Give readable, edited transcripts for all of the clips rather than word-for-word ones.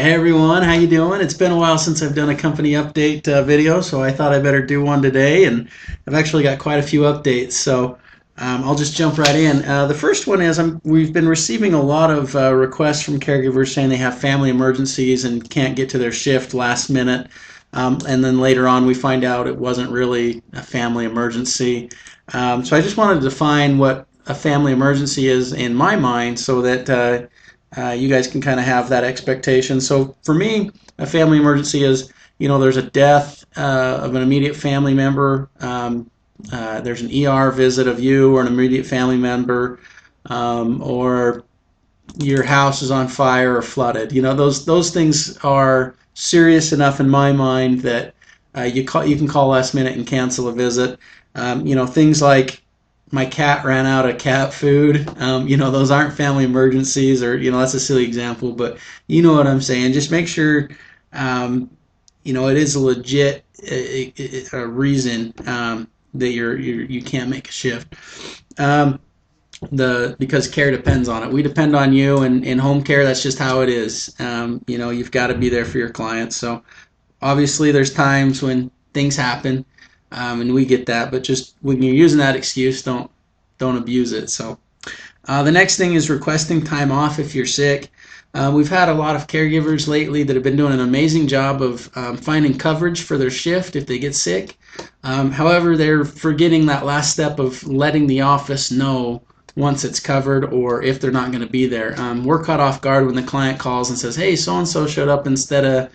Hey everyone, how you doing? It's been a while since I've done a company update video, so I thought I better do one today, and I've actually got quite a few updates, so I'll just jump right in. The first one is we've been receiving a lot of requests from caregivers saying they have family emergencies and can't get to their shift last minute, and then later on we find out it wasn't really a family emergency. So I just wanted to define what a family emergency is in my mind so that you guys can kind of have that expectation. So for me, a family emergency is, there's a death of an immediate family member. There's an ER visit of you or an immediate family member, or your house is on fire or flooded. Those things are serious enough in my mind that you can call last minute and cancel a visit. Things like my cat ran out of cat food. Those aren't family emergencies, or that's a silly example, but you know what I'm saying. Just make sure it is a legit a reason that you can't make a shift. Because care depends on it. We depend on you, and in home care, that's just how it is. You've got to be there for your clients. So obviously, there's times when things happen. And we get that, but just when you're using that excuse, don't abuse it. So the next thing is requesting time off if you're sick. We've had a lot of caregivers lately that have been doing an amazing job of finding coverage for their shift if they get sick. However, they're forgetting that last step of letting the office know once it's covered or if they're not going to be there. We're caught off guard when the client calls and says, hey, so-and-so showed up instead of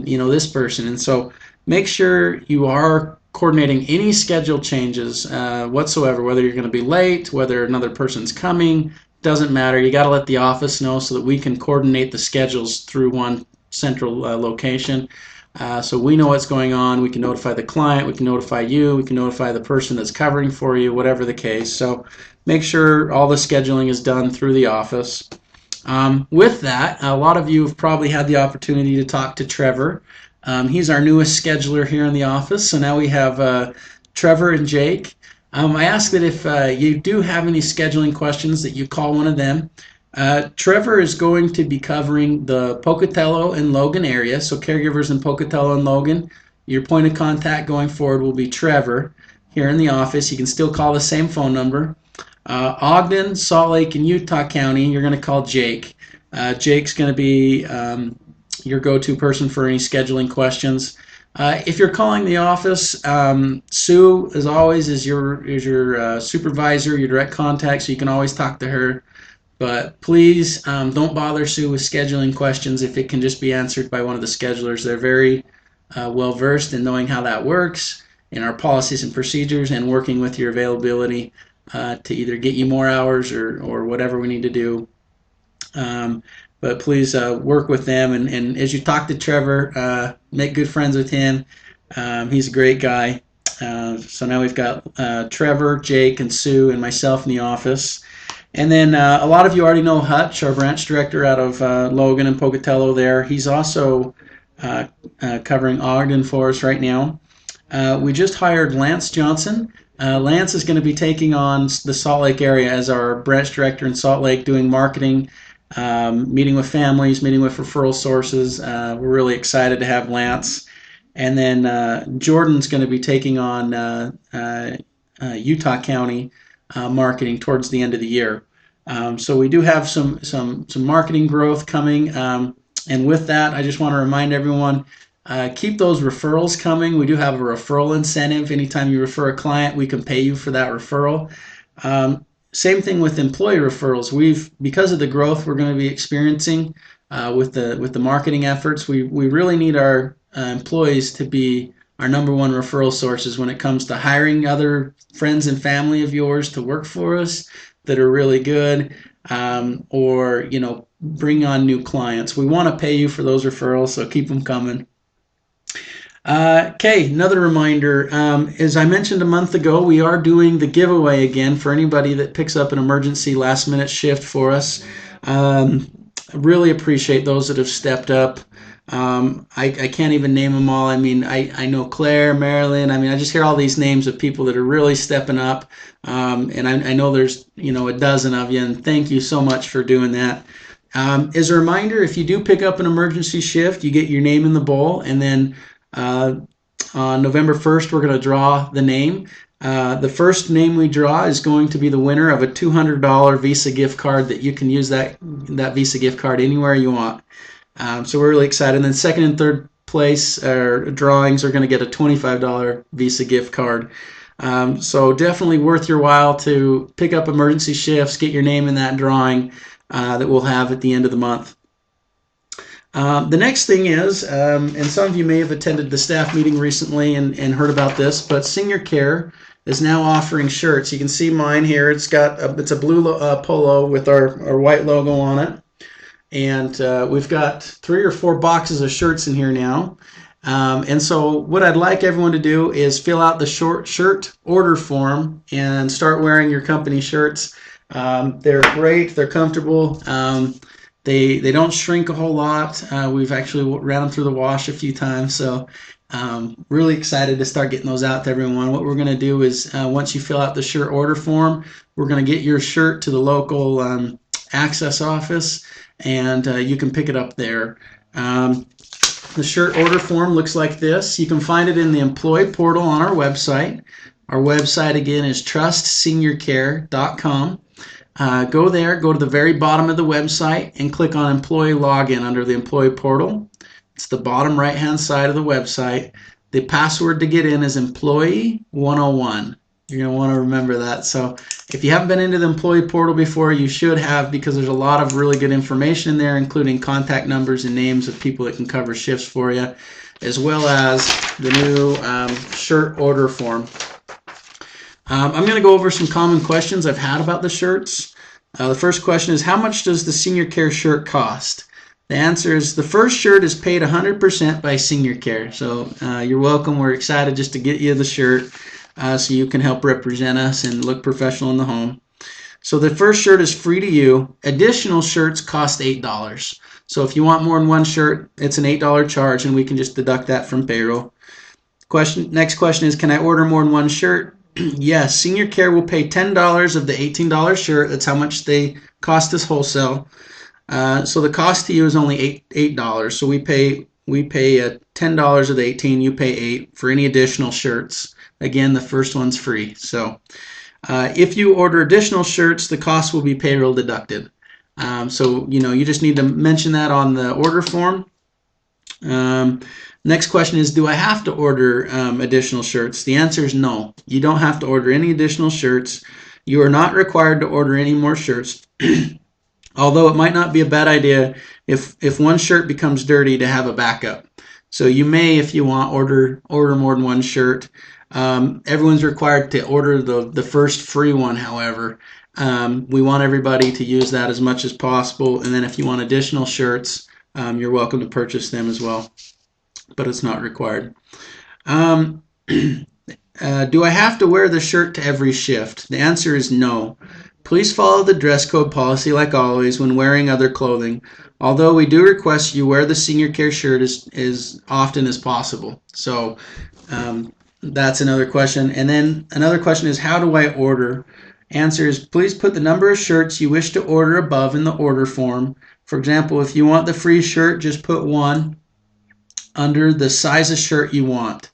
this person. And so make sure you are coordinating any schedule changes whatsoever, whether you're going to be late, whether another person's coming, doesn't matter. You got to let the office know so that we can coordinate the schedules through one central location. So we know what's going on. We can notify the client, we can notify you, we can notify the person that's covering for you, whatever the case. So make sure all the scheduling is done through the office. With that, a lot of you have probably had the opportunity to talk to Trevor. He's our newest scheduler here in the office, so now we have Trevor and Jake. I ask that if you do have any scheduling questions that you call one of them. Trevor is going to be covering the Pocatello and Logan area, so caregivers in Pocatello and Logan, your point of contact going forward will be Trevor here in the office. You can still call the same phone number. Ogden, Salt Lake, and Utah County, you're going to call Jake. Jake's going to be your go-to person for any scheduling questions. If you're calling the office, Sue, as always, is your supervisor, your direct contact, so you can always talk to her. But please don't bother Sue with scheduling questions if it can just be answered by one of the schedulers. They're very well versed in knowing how that works in our policies and procedures and working with your availability to either get you more hours or whatever we need to do. But please work with them, and as you talk to Trevor, make good friends with him. He's a great guy. So now we've got Trevor, Jake, and Sue, and myself in the office. And then a lot of you already know Hutch, our branch director out of Logan and Pocatello there. He's also covering Ogden for us right now. We just hired Lance Johnson. Lance is going to be taking on the Salt Lake area as our branch director in Salt Lake, doing marketing, meeting with families, meeting with referral sources. We're really excited to have Lance. And then Jordan's going to be taking on Utah County marketing towards the end of the year. So we do have some marketing growth coming. And with that, I just want to remind everyone, keep those referrals coming. We do have a referral incentive. Anytime you refer a client, we can pay you for that referral. Same thing with employee referrals. Because of the growth we're going to be experiencing with the marketing efforts, we really need our employees to be our number one referral sources when it comes to hiring other friends and family of yours to work for us that are really good, or bring on new clients. We want to pay you for those referrals, so keep them coming. Okay, another reminder, as I mentioned a month ago, we are doing the giveaway again for anybody that picks up an emergency last minute shift for us. I really appreciate those that have stepped up. I can't even name them all. I mean, I know Claire, Marilyn. I mean, I just hear all these names of people that are really stepping up. And I know there's, a dozen of you, and thank you so much for doing that. As a reminder, if you do pick up an emergency shift, you get your name in the bowl, and then on November 1st, we're going to draw the name. The first name we draw is going to be the winner of a $200 Visa gift card that you can use that Visa gift card anywhere you want. So we're really excited. And then second and third place drawings are going to get a $25 Visa gift card. So definitely worth your while to pick up emergency shifts, get your name in that drawing that we'll have at the end of the month. The next thing is, and some of you may have attended the staff meeting recently and heard about this, but Senior Care is now offering shirts. You can see mine here. It's a blue polo with our white logo on it. And we've got 3 or 4 boxes of shirts in here now. And so what I'd like everyone to do is fill out the shirt order form and start wearing your company shirts. They're great. They're comfortable. They don't shrink a whole lot. We've actually ran them through the wash a few times. So really excited to start getting those out to everyone. What we're going to do is once you fill out the shirt order form, we're going to get your shirt to the local access office, and you can pick it up there. The shirt order form looks like this. You can find it in the employee portal on our website. Our website again is trustseniorcare.com. Go there, go to the very bottom of the website and click on employee login under the employee portal. It's the bottom right hand side of the website. The password to get in is employee 101. You're going to want to remember that. So if you haven't been into the employee portal before, you should have, because there's a lot of really good information in there, including contact numbers and names of people that can cover shifts for you, as well as the new shirt order form. I'm going to go over some common questions I've had about the shirts. The first question is, how much does the Senior Care shirt cost? The answer is the first shirt is paid 100% by Senior Care. So you're welcome. We're excited just to get you the shirt so you can help represent us and look professional in the home. So the first shirt is free to you. Additional shirts cost $8. So if you want more than one shirt, it's an $8 charge, and we can just deduct that from payroll. Next question is, can I order more than one shirt? Yes, Senior Care will pay $10 of the $18 shirt. That's how much they cost us wholesale. So the cost to you is only $8. So we pay $10 of the $18. You pay $8 for any additional shirts. Again, the first one's free. So if you order additional shirts, the cost will be payroll deducted. So you just need to mention that on the order form. Next question is, do I have to order additional shirts? The answer is no. You don't have to order any additional shirts. You are not required to order any more shirts. Although it might not be a bad idea if one shirt becomes dirty to have a backup. So you may, if you want, order more than one shirt. Everyone's required to order the first free one, however. We want everybody to use that as much as possible. And then if you want additional shirts, you're welcome to purchase them as well. But it's not required. Do I have to wear the shirt to every shift? The answer is no. Please follow the dress code policy like always when wearing other clothing, although we do request you wear the Senior Care shirt as often as possible. So that's another question. And then another question is, how do I order? Answer is, please put the number of shirts you wish to order above in the order form. For example, if you want the free shirt, just put 1 under the size of shirt you want.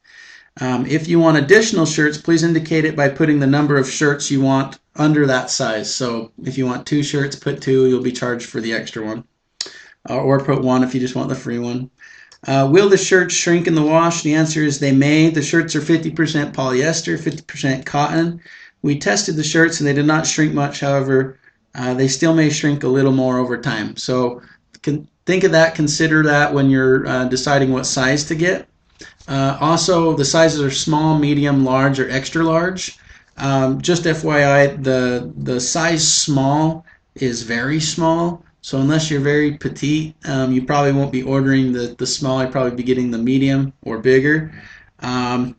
If you want additional shirts, please indicate it by putting the number of shirts you want under that size. So if you want 2 shirts, put 2. You'll be charged for the extra one. Or put 1 if you just want the free one. Will the shirts shrink in the wash? The answer is they may. The shirts are 50% polyester, 50% cotton. We tested the shirts and they did not shrink much. However, they still may shrink a little more over time. So think of that, consider that when you're deciding what size to get. Also, the sizes are small, medium, large, or extra large. Just FYI, the size small is very small. So unless you're very petite, you probably won't be ordering the small. You'll probably be getting the medium or bigger. Again,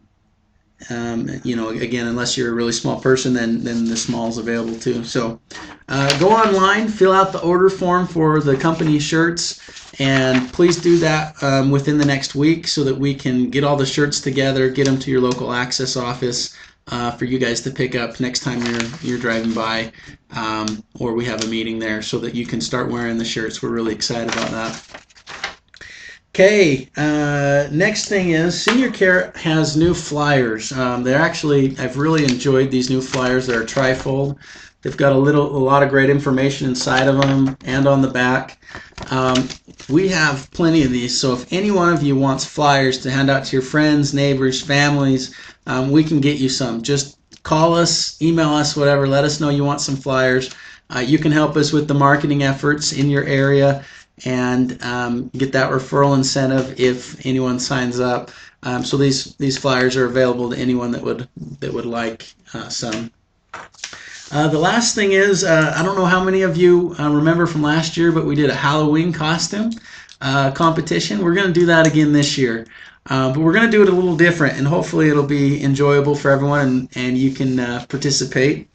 unless you're a really small person, then the small is available too. So go online, fill out the order form for the company shirts, and please do that within the next week so that we can get all the shirts together, get them to your local access office, for you guys to pick up next time you're driving by, or we have a meeting there, so that you can start wearing the shirts. We're really excited about that. Okay, next thing is Senior Care has new flyers. I've really enjoyed these new flyers. They're trifold. They've got a lot of great information inside of them and on the back. We have plenty of these, so if any one of you wants flyers to hand out to your friends, neighbors, families, we can get you some. Just call us, email us, whatever. Let us know you want some flyers. You can help us with the marketing efforts in your area and get that referral incentive if anyone signs up. So these flyers are available to anyone that would like some. The last thing is, I don't know how many of you remember from last year, but we did a Halloween costume competition. We're going to do that again this year, but we're going to do it a little different, and hopefully it'll be enjoyable for everyone, and you can participate.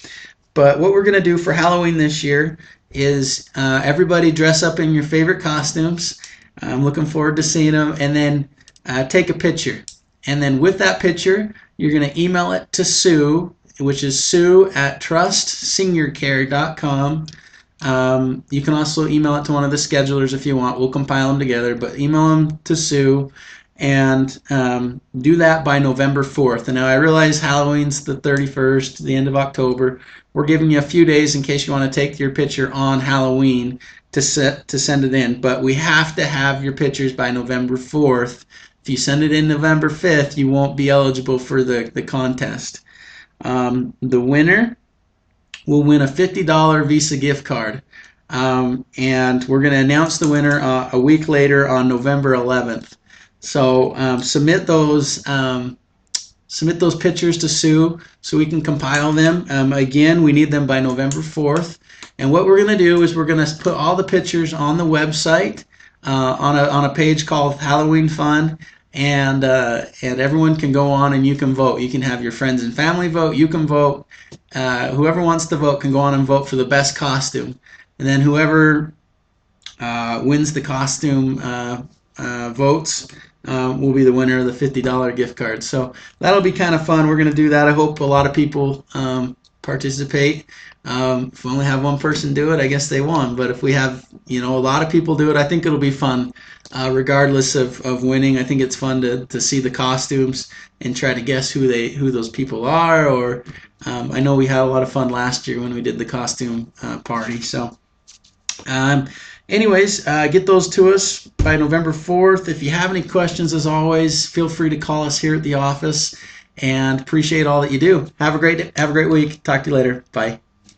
But what we're going to do for Halloween this year is everybody dress up in your favorite costumes. I'm looking forward to seeing them, and then take a picture. And then with that picture, you're going to email it to Sue, which is sue@trustseniorcare.com. You can also email it to one of the schedulers if you want. We'll compile them together, but email them to Sue, and do that by November 4th. And now I realize Halloween's the 31st, the end of October. We're giving you a few days in case you want to take your picture on Halloween to send it in, but we have to have your pictures by November 4th. If you send it in November 5th, you won't be eligible for the contest. The winner will win a $50 Visa gift card, and we're going to announce the winner a week later on November 11th. So submit those pictures to Sue so we can compile them. Again, we need them by November 4th. And what we're going to do is we're going to put all the pictures on the website on a page called Halloween Fun. And everyone can go on and you can vote. You can have your friends and family vote. You can vote. Whoever wants to vote can go on and vote for the best costume. And then whoever wins the costume votes will be the winner of the $50 gift card. So that'll be kind of fun. We're going to do that. I hope a lot of people participate. If we only have one person do it, I guess they won. But if we have a lot of people do it, I think it'll be fun. Regardless of winning, I think it's fun to see the costumes and try to guess who those people are. Or I know we had a lot of fun last year when we did the costume party. So anyways, get those to us by November 4th. If you have any questions, as always, feel free to call us here at the office, and appreciate all that you do. Have a great week. Talk to you later. Bye.